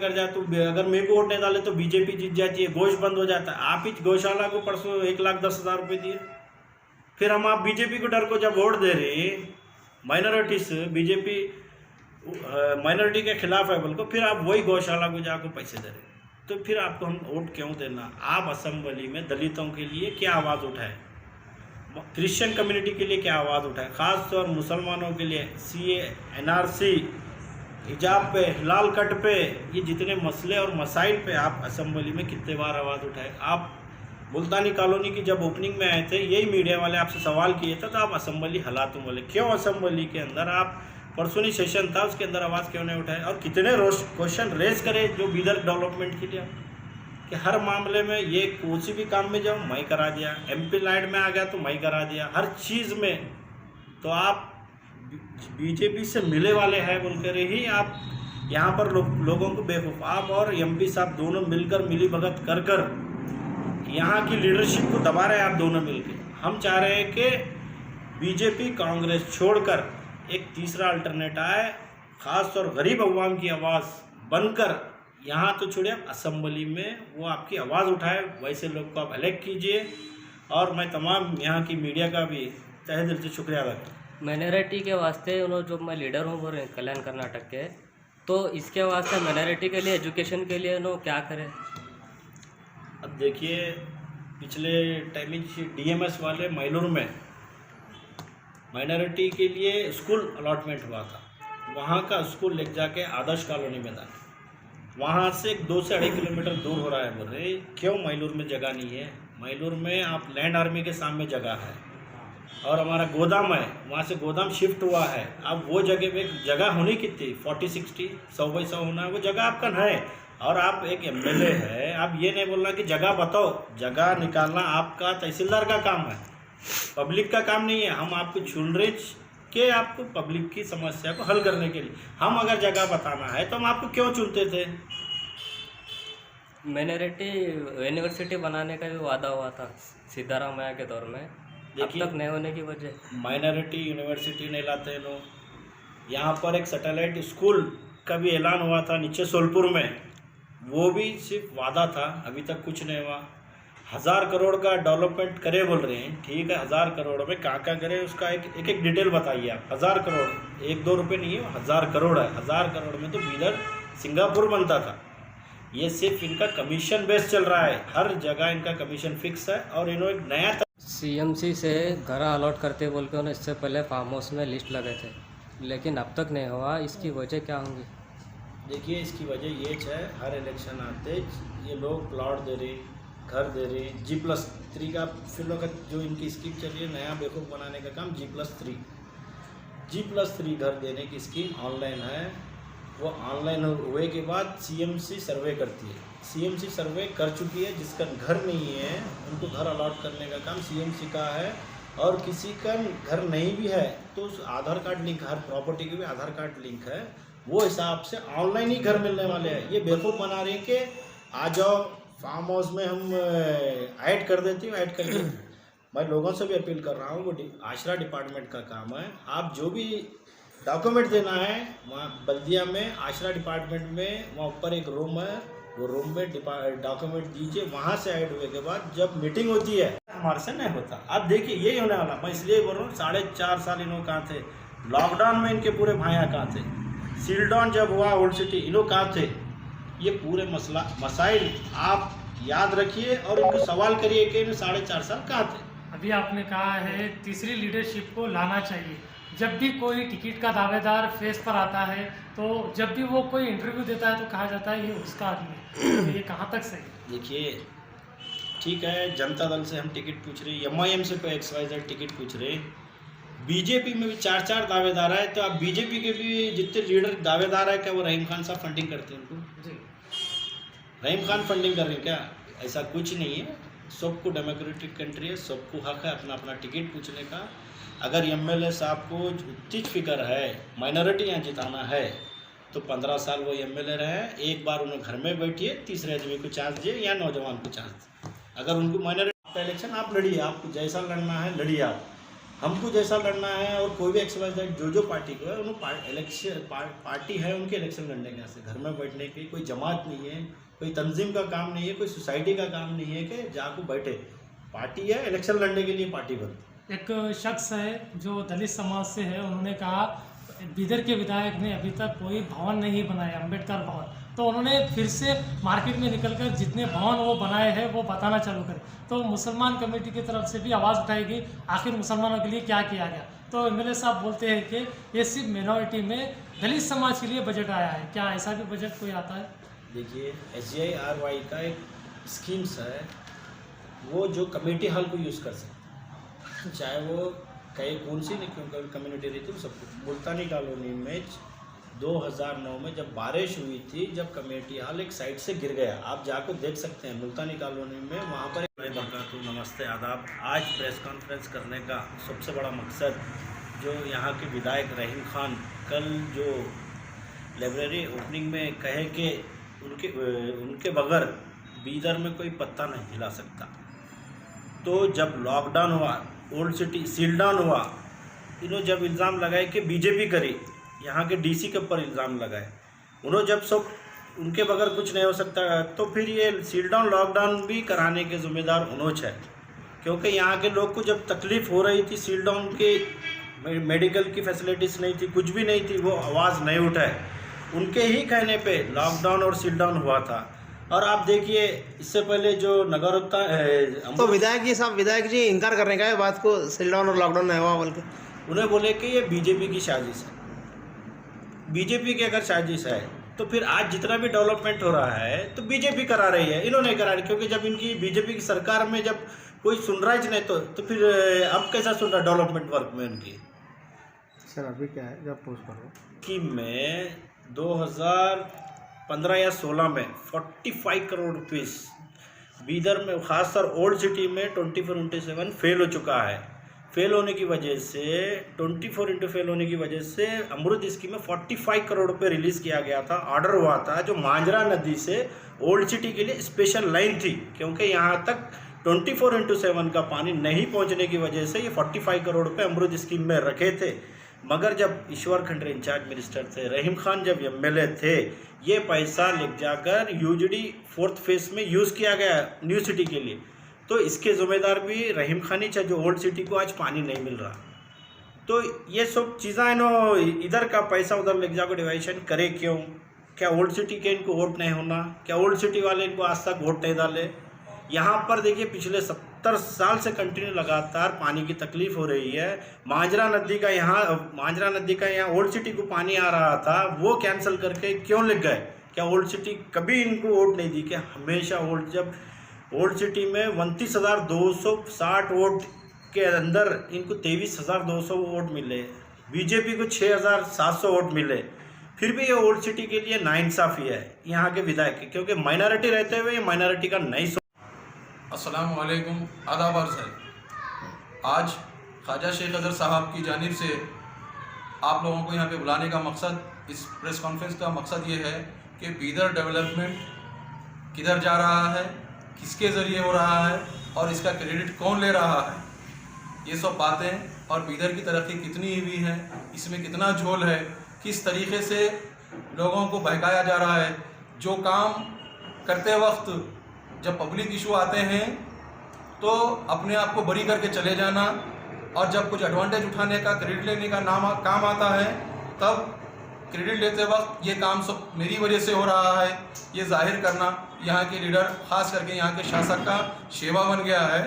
कर जाए तो अगर मेरे को वोट नहीं डाले तो बीजेपी जीत जाती है, गोश्त बंद हो जाता है। आप ही गौशाला को परसों 1,10,000 रुपये दिए, फिर हम आप बीजेपी को डर को जब वोट दे रहे माइनॉरिटी से, बीजेपी माइनॉरिटी के खिलाफ है बोल को, फिर आप वही गौशाला को जाकर पैसे दे रहे, तो फिर आपको हम वोट क्यों देना। आप असेंबली में दलितों के लिए क्या आवाज़ उठाए, क्रिश्चियन कम्युनिटी के लिए क्या आवाज़ उठाए, ख़ासतौर मुसलमानों के लिए CA NRC, हिजाब पे, हिलाल कट पे, ये जितने मसले और मसाइल पे आप असेंबली में कितने बार आवाज़ उठाए। आप मुल्तानी कॉलोनी की जब ओपनिंग में आए थे, यही मीडिया वाले आपसे सवाल किए थे तो आप असेंबली हलातों बोले, क्यों असेंबली के अंदर आप परसों नहीं सेशन था उसके अंदर आवाज़ क्यों नहीं उठाए। और कितने क्वेश्चन रेज करे जो बीदर डेवलपमेंट के लिए, कि हर मामले में ये किसी भी काम में जाओ मैं करा दिया, MP लाइट में आ गया तो मैं करा दिया, हर चीज़ में। तो आप बीजेपी से मिले वाले हैं बोलकर ही आप यहाँ पर लोगों को बेवकूफ़, आप और MP साहब दोनों मिलकर मिली भगत कर कर यहाँ की लीडरशिप को दबा रहे हैं आप दोनों मिलकर। हम चाह रहे हैं कि बीजेपी कांग्रेस छोड़कर एक तीसरा अल्टरनेट आए, ख़ासतौर गरीब अवाम की आवाज़ बनकर, यहाँ तो छोड़िए आप असेंबली में वो आपकी आवाज़ उठाए, वैसे लोग को आप इलेक्ट कीजिए। और मैं तमाम यहाँ की मीडिया का भी तहे दिल से शुक्रिया अदा करता हूँ। माइनॉरिटी के वास्ते उन्होंने जो मैं लीडर हूँ वो कल्याण कर्नाटक के, तो इसके वास्ते माइनॉरिटी के लिए एजुकेशन के लिए उन्होंने क्या करें। अब देखिए, पिछले टाइम में DMS वाले मैलूर में माइनॉरिटी के लिए स्कूल अलॉटमेंट हुआ था, वहाँ का स्कूल ले जाके आदर्श कॉलोनी में था, वहाँ से 2 से 2.5 किलोमीटर दूर हो रहा है। बोल रहे क्यों मैलूर में जगह नहीं है। मैलूर में आप लैंड आर्मी के सामने जगह है और हमारा गोदाम है, वहाँ से गोदाम शिफ्ट हुआ है। अब वो जगह पे जगह होनी कितनी 40-60 100/100 होना है, वो जगह आपका है। और आप एक MLA है, आप ये नहीं बोलना कि जगह बताओ, जगह निकालना आपका तहसीलदार का काम है, पब्लिक का काम नहीं है। हम आपको चुन रहे कि आपको पब्लिक की समस्या को हल करने के लिए, हम अगर जगह बताना है तो हम आपको क्यों चुनते थे। माइनॉरिटी यूनिवर्सिटी बनाने का भी वादा हुआ था सिद्धारामैया के दौर में, अब तक नहीं होने की वजह। माइनॉरिटी यूनिवर्सिटी नहीं लाते लोग। यहाँ पर एक सैटेलाइट स्कूल का भी ऐलान हुआ था नीचे सोलपुर में, वो भी सिर्फ वादा था, अभी तक कुछ नहीं हुआ। 1000 करोड़ का डेवलपमेंट करे बोल रहे हैं, ठीक है, 1000 करोड़ में क्या करे उसका एक डिटेल बताइए आप। 1000 करोड़ 1-2 रुपये नहीं है, 1000 करोड़ है। 1000 करोड़ में तो बीदर सिंगापुर बनता था। ये सिर्फ इनका कमीशन बेस चल रहा है, हर जगह इनका कमीशन फिक्स है। और इन्होंने एक नया CMC से घर अलॉट करते बोल के उन्होंने इससे पहले फार्म हाउस में लिस्ट लगे थे, लेकिन अब तक नहीं हुआ। इसकी वजह क्या होंगी। देखिए, इसकी वजह ये है, हर इलेक्शन आते ये लोग प्लॉट दे रहे, घर दे रहे, G+3 का फिर का जो इनकी स्कीम चल रही है, नया बेवकूफ़ बनाने का काम G+3 घर देने की स्कीम ऑनलाइन है। वो ऑनलाइन हुए के बाद CMC सर्वे करती है, CMC सर्वे कर चुकी है। जिसका घर नहीं है उनको घर अलॉट करने का काम CMC का है। और किसी का घर नहीं भी है तो उस आधार कार्ड लिंक, हर प्रॉपर्टी के भी आधार कार्ड लिंक है, वो हिसाब से ऑनलाइन ही घर मिलने वाले हैं। ये बेवकूफ़ बना रहे हैं कि आ जाओ फार्म हाउस में हम ऐड कर देती हूँ, ऐड करके मैं लोगों से भी अपील कर रहा हूँ, वो आश्रा डिपार्टमेंट का काम है। आप जो भी डॉक्यूमेंट देना है वहाँ बल्दिया में आश्रा डिपार्टमेंट में, वहाँ ऊपर एक रूम है, वो रूम में डॉक्यूमेंट दीजिए। वहाँ से ऐड हुए के बाद जब मीटिंग होती है हमारे से नहीं होता। आप देखिए यही होने वाला। मैं इसलिए बोल रहा हूँ, 4.5 साल इन्हों कहाँ थे, लॉकडाउन में इनके पूरे भाइयाँ कहाँ थे, सीलडाउन जब हुआ ओल्ड सिटी इन्हों कहाँ थे। ये पूरे मसाइल आप याद रखिए और इनको सवाल करिए कि इन्हें 4.5 साल कहाँ थे। अभी आपने कहा है तीसरी लीडरशिप को लाना चाहिए। जब भी कोई टिकट का दावेदार फेस पर आता है तो जब भी वो कोई इंटरव्यू देता है तो कहा जाता है ये उसका आदमी है, तो ये कहाँ तक सही। देखिए, ठीक है, जनता दल से हम टिकट पूछ रहे, MIM से कोई XYZ टिकट पूछ रहे, बीजेपी में भी 4 दावेदार है। तो आप बीजेपी के भी जितने लीडर दावेदार है, क्या वो रहीम खान साहब फंडिंग करते हैं उनको जी? रहीम खान फंडिंग कर रहे हैं क्या? ऐसा कुछ नहीं है। सबको डेमोक्रेटिक कंट्री है, सबको हक है अपना अपना टिकट पूछने का। अगर MLA साहब को उतनी फिक्र है माइनॉरिटी यहाँ जिताना है तो 15 साल वो MLA रहे, एक बार उन्हें घर में बैठिए, तीसरे आदमी को चांस दिए या नौजवान को चांस दिए। अगर उनको माइनॉरिटी इलेक्शन आप लड़िए, आपको जैसा लड़ना है लड़िए आप। हमको जैसा लड़ना है और कोई भी एक्सरसाइज जो पार्टी को है उन्होंने इलेक्शन पार्टी है उनके इलेक्शन लड़ने के से घर में बैठने की कोई जमात नहीं है, कोई तंजीम का काम नहीं है, कोई सोसाइटी का काम नहीं है कि जाको बैठे। पार्टी है, इलेक्शन लड़ने के लिए पार्टी बनती। एक शख्स है जो दलित समाज से है, उन्होंने कहा बीदर के विधायक ने अभी तक कोई भवन नहीं बनाया, अम्बेडकर भवन, तो उन्होंने फिर से मार्केट में निकलकर जितने भवन वो बनाए हैं वो बताना चालू करें। तो मुसलमान कमेटी की तरफ से भी आवाज़ उठाएगी आखिर मुसलमानों के लिए क्या किया गया। तो एमएलए साहब बोलते हैं कि ये सिर्फ मिनॉरिटी में दलित समाज के लिए बजट आया है, क्या ऐसा भी बजट कोई आता है? देखिए SGIRY का एक स्कीम्स है, वो जो कमेटी हॉल को यूज़ कर सकते, चाहे वो कहीं कौन सी नहीं कम्युनिटी रही थी सबको। मुल्तानी कॉलोनी में 2009 में जब बारिश हुई थी, जब कमेटी हॉल एक साइड से गिर गया, आप जाकर देख सकते हैं मुल्तानी कॉलोनी में, वहाँ पर नमस्ते आदाब। आज प्रेस कॉन्फ्रेंस करने का सबसे बड़ा मकसद जो यहाँ के विधायक रहीम खान कल जो लाइब्रेरी ओपनिंग में कहे कि उनके बगैर बीदर में कोई पत्ता नहीं हिला सकता। तो जब लॉकडाउन हुआ, ओल्ड सिटी सील डाउन हुआ, इन्होंने जब इल्ज़ाम लगाए कि बीजेपी करी, यहाँ के डीसी के ऊपर इल्ज़ाम लगाए, उन्होंने जब सब उनके बगैर कुछ नहीं हो सकता, तो फिर ये सील डाउन लॉकडाउन भी कराने के ज़िम्मेदार उन्होंने है। क्योंकि यहाँ के लोग को जब तकलीफ़ हो रही थी, सील डाउन के मेडिकल की फैसिलिटीज़ नहीं थी, कुछ भी नहीं थी, वो आवाज़ नहीं उठाए, उनके ही कहने पे लॉकडाउन और सील डाउन हुआ था। और आप देखिए इससे पहले जो नगर तो विधायक जी इनकार करने का है बात को, सील डाउन और लॉकडाउन नहीं हुआ, बल्कि उन्हें बोले कि ये बीजेपी की साजिश है। बीजेपी की अगर साजिश है तो फिर आज जितना भी डेवलपमेंट हो रहा है तो बीजेपी करा रही है, इन्होंने करा रही, क्योंकि जब इनकी बीजेपी की सरकार में जब कोई सुन रहा ही नहीं तो फिर अब कैसा सुन रहा डेवलपमेंट वर्क में उनकी। सर अभी क्या है जब पोस्ट करो कि मैं 2015 या 16 में 45 करोड़ रुपीस बीदर में, खासकर ओल्ड सिटी में 24/7 फेल हो चुका है। फेल होने की वजह से 24x फेल होने की वजह से अमृत स्कीम में 45 करोड़ रुपए रिलीज़ किया गया था, ऑर्डर हुआ था, जो मांजरा नदी से ओल्ड सिटी के लिए स्पेशल लाइन थी, क्योंकि यहाँ तक 24x7 का पानी नहीं पहुँचने की वजह से ये 45 करोड़ रुपए अमृत स्कीम में रखे थे। मगर जब ईश्वर खंडरे इंचार्ज मिनिस्टर थे, रहीम खान जब MLA थे, ये पैसा ले जाकर UGD 4th फेज में यूज़ किया गया न्यू सिटी के लिए। तो इसके ज़िम्मेदार भी रहीम खान ही है, जो ओल्ड सिटी को आज पानी नहीं मिल रहा। तो ये सब चीज़ें नो इधर का पैसा उधर ले जाकर डिवाइशन करे क्यों? क्या ओल्ड सिटी के इनको वोट नहीं होना? क्या ओल्ड सिटी वाले इनको आज तक वोट नहीं डाले? यहाँ पर देखिए पिछले 70 साल से कंटिन्यू लगातार पानी की तकलीफ़ हो रही है। मांजरा नदी का यहाँ ओल्ड सिटी को पानी आ रहा था, वो कैंसिल करके क्यों लग गए? क्या ओल्ड सिटी कभी इनको वोट नहीं दी? क्या हमेशा जब ओल्ड सिटी में 29,260 वोट के अंदर इनको 23,200 वोट मिले, बीजेपी को 6,700 वोट मिले, फिर भी ये ओल्ड सिटी के लिए नाइंसाफ़ी है यहाँ के विधायक, क्योंकि माइनॉरिटी रहते हुए ये माइनॉरिटी का नहीं। अस्सलाम वालेकुम, आदाब अर्ज़ है। आज ख्वाजा शेख अज़हर साहब की जानिब से आप लोगों को यहाँ पे बुलाने का मकसद, इस प्रेस कॉन्फ्रेंस का मकसद ये है कि बीदर डेवलपमेंट किधर जा रहा है, किसके ज़रिए हो रहा है और इसका क्रेडिट कौन ले रहा है, ये सब बातें, और बीदर की तरक्की कितनी हुई है, इसमें कितना झोल है, किस तरीके से लोगों को बहकाया जा रहा है। जो काम करते वक्त जब पब्लिक इशू आते हैं तो अपने आप को बरी करके चले जाना, और जब कुछ एडवांटेज उठाने का, क्रेडिट लेने का काम आता है, तब क्रेडिट लेते वक्त ये काम सब मेरी वजह से हो रहा है, ये जाहिर करना यहाँ के लीडर, ख़ास करके यहाँ के शासक का शेवा बन गया है।